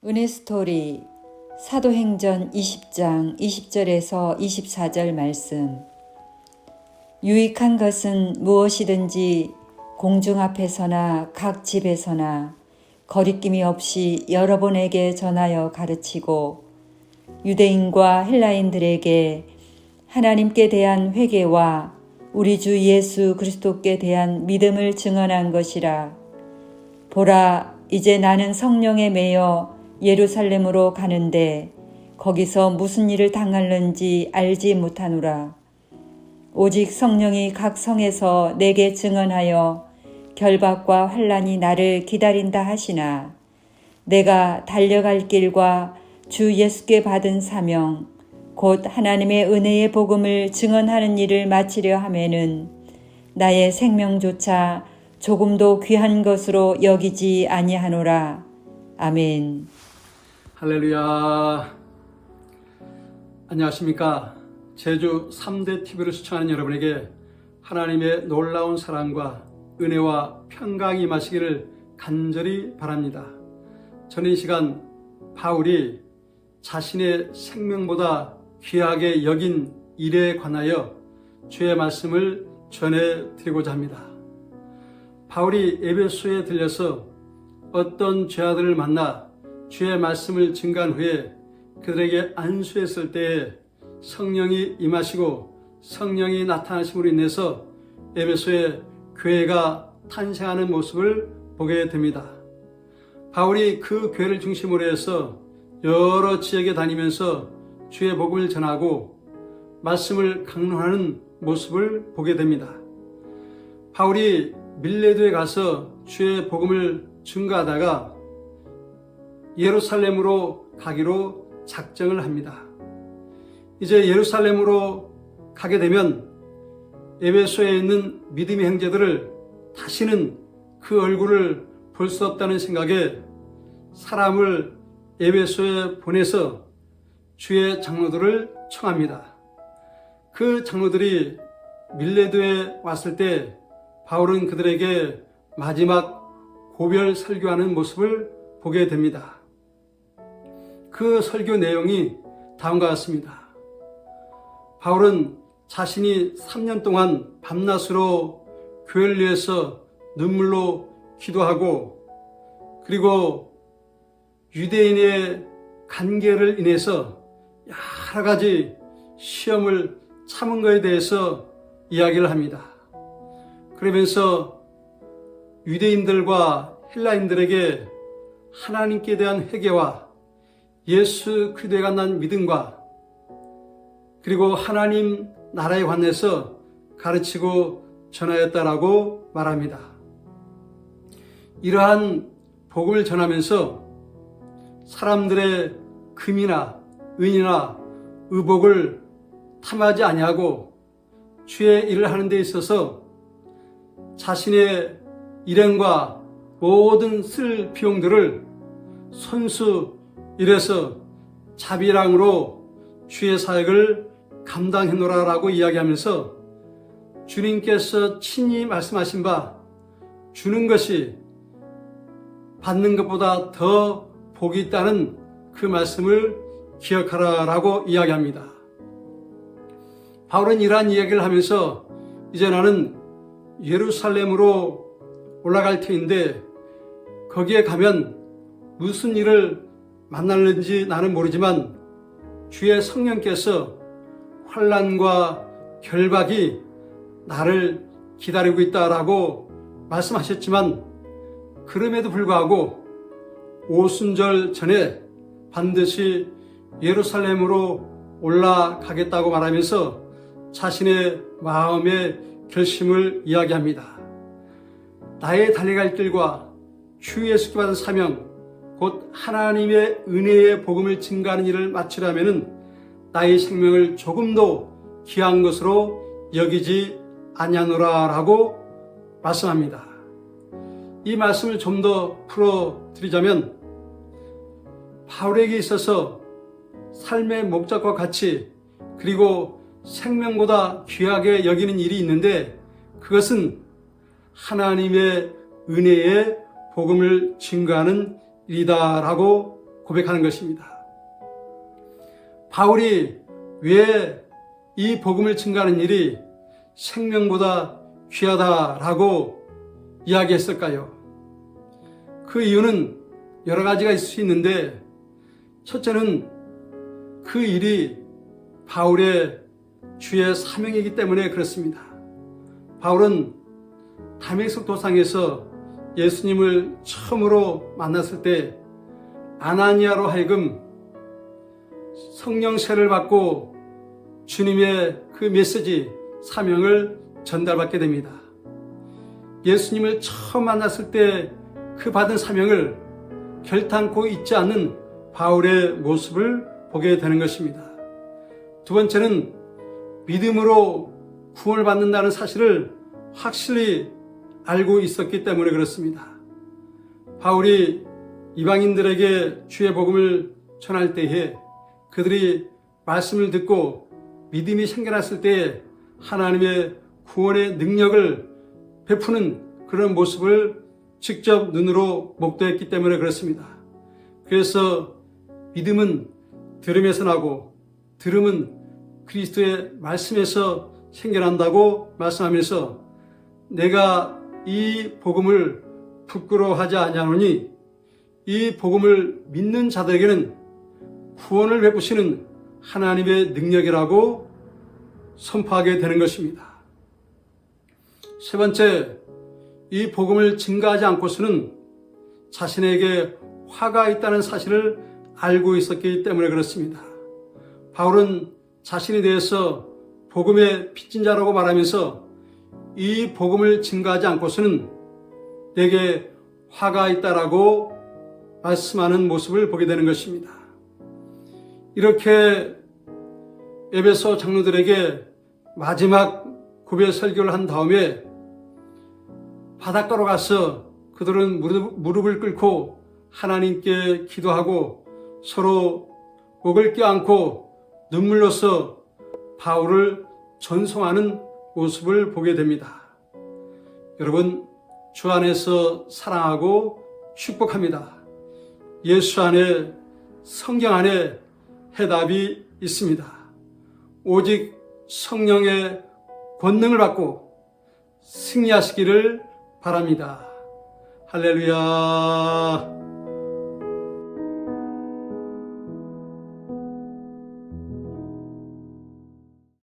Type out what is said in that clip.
은혜 스토리 사도행전 20장 20절에서 24절 말씀. 유익한 것은 무엇이든지 공중 앞에서나 각 집에서나 거리낌이 없이 여러분에게 전하여 가르치고 유대인과 헬라인들에게 하나님께 대한 회개와 우리 주 예수 그리스도께 대한 믿음을 증언한 것이라. 보라, 이제 나는 성령에 매여 예루살렘으로 가는데 거기서 무슨 일을 당할는지 알지 못하노라. 오직 성령이 각 성에서 내게 증언하여 결박과 환난이 나를 기다린다 하시나, 내가 달려갈 길과 주 예수께 받은 사명 곧 하나님의 은혜의 복음을 증언하는 일을 마치려 하면은 나의 생명조차 조금도 귀한 것으로 여기지 아니하노라. 아멘. 할렐루야. 안녕하십니까. 제주 3대 TV를 시청하는 여러분에게 하나님의 놀라운 사랑과 은혜와 평강이 임하시기를 간절히 바랍니다. 저는 이 시간 바울이 자신의 생명보다 귀하게 여긴 일에 관하여 주의 말씀을 전해드리고자 합니다. 바울이 에베소에 들려서 어떤 죄아들을 만나 주의 말씀을 증거한 후에 그들에게 안수했을 때에 성령이 임하시고 성령이 나타나심으로 인해서 에베소의 교회가 탄생하는 모습을 보게 됩니다. 바울이 그 교회를 중심으로 해서 여러 지역에 다니면서 주의 복음을 전하고 말씀을 강론하는 모습을 보게 됩니다. 바울이 밀레도에 가서 주의 복음을 증거하다가 예루살렘으로 가기로 작정을 합니다. 이제 예루살렘으로 가게 되면 에베소에 있는 믿음의 형제들을 다시는 그 얼굴을 볼 수 없다는 생각에 사람을 에베소에 보내서 주의 장로들을 청합니다. 그 장로들이 밀레도에 왔을 때 바울은 그들에게 마지막 고별 설교하는 모습을 보게 됩니다. 그 설교 내용이 다음과 같습니다. 바울은 자신이 3년 동안 밤낮으로 교회를 위해서 눈물로 기도하고 그리고 유대인의 간계를 인해서 여러 가지 시험을 참은 것에 대해서 이야기를 합니다. 그러면서 유대인들과 헬라인들에게 하나님께 대한 회개와 예수 그리스도에 관한 믿음과 그리고 하나님 나라에 관해서 가르치고 전하였다라고 말합니다. 이러한 복음을 전하면서 사람들의 금이나 은이나 의복을 탐하지 아니하고 주의 일을 하는 데 있어서 자신의 일행과 모든 쓸 비용들을 손수 일해서 자비랑으로 주의 사역을 감당해노라라고 이야기하면서 주님께서 친히 말씀하신 바 주는 것이 받는 것보다 더 복이 있다는 그 말씀을 기억하라라고 이야기합니다. 바울은 이러한 이야기를 하면서 이제 나는 예루살렘으로 올라갈 터인데 거기에 가면 무슨 일을 만날는지 나는 모르지만 주의 성령께서 환난과 결박이 나를 기다리고 있다라고 말씀하셨지만 그럼에도 불구하고 오순절 전에 반드시 예루살렘으로 올라가겠다고 말하면서 자신의 마음의 결심을 이야기합니다. 나의 달려갈 길과 주 예수께 받은 사명 곧 하나님의 은혜의 복음을 증거하는 일을 마치려면 나의 생명을 조금도 귀한 것으로 여기지 아니하노라라고 말씀합니다. 이 말씀을 좀 더 풀어드리자면 바울에게 있어서 삶의 목적과 같이 그리고 생명보다 귀하게 여기는 일이 있는데 그것은 하나님의 은혜의 복음을 증거하는 일이다라고 고백하는 것입니다. 바울이 왜 이 복음을 증거하는 일이 생명보다 귀하다라고 이야기했을까요? 그 이유는 여러 가지가 있을 수 있는데, 첫째는 그 일이 바울의 주의 사명이기 때문에 그렇습니다. 바울은 다메섹 도상에서 예수님을 처음으로 만났을 때 아나니아로 하여금 성령 세를 받고 주님의 그 메시지, 사명을 전달받게 됩니다. 예수님을 처음 만났을 때 그 받은 사명을 결탄코 잊지 않는 바울의 모습을 보게 되는 것입니다. 두 번째는 믿음으로 구원을 받는다는 사실을 확실히 알고 있었기 때문에 그렇습니다. 바울이 이방인들에게 주의 복음을 전할 때에 그들이 말씀을 듣고 믿음이 생겨났을 때에 하나님의 구원의 능력을 베푸는 그런 모습을 직접 눈으로 목도했기 때문에 그렇습니다. 그래서 믿음은 들음에서 나고 들음은 그리스도의 말씀에서 생겨난다고 말씀하면서 내가 이 복음을 부끄러워하지 아니하노니 이 복음을 믿는 자들에게는 구원을 베푸시는 하나님의 능력이라고 선포하게 되는 것입니다. 세 번째, 이 복음을 증거하지 않고서는 자신에게 화가 있다는 사실을 알고 있었기 때문에 그렇습니다. 바울은 자신에 대해서 복음의 빚진 자라고 말하면서 이 복음을 증거하지 않고서는 내게 화가 있다라고 말씀하는 모습을 보게 되는 것입니다. 이렇게 에베소 장로들에게 마지막 고백 설교를 한 다음에 바닷가로 가서 그들은 무릎을 꿇고 하나님께 기도하고 서로 목을 껴안고 눈물로써 바울을 전송하는 모습을 보게 됩니다. 여러분, 주 안에서 사랑하고 축복합니다. 예수 안에, 성경 안에 해답이 있습니다. 오직 성령의 권능을 받고 승리하시기를 바랍니다. 할렐루야.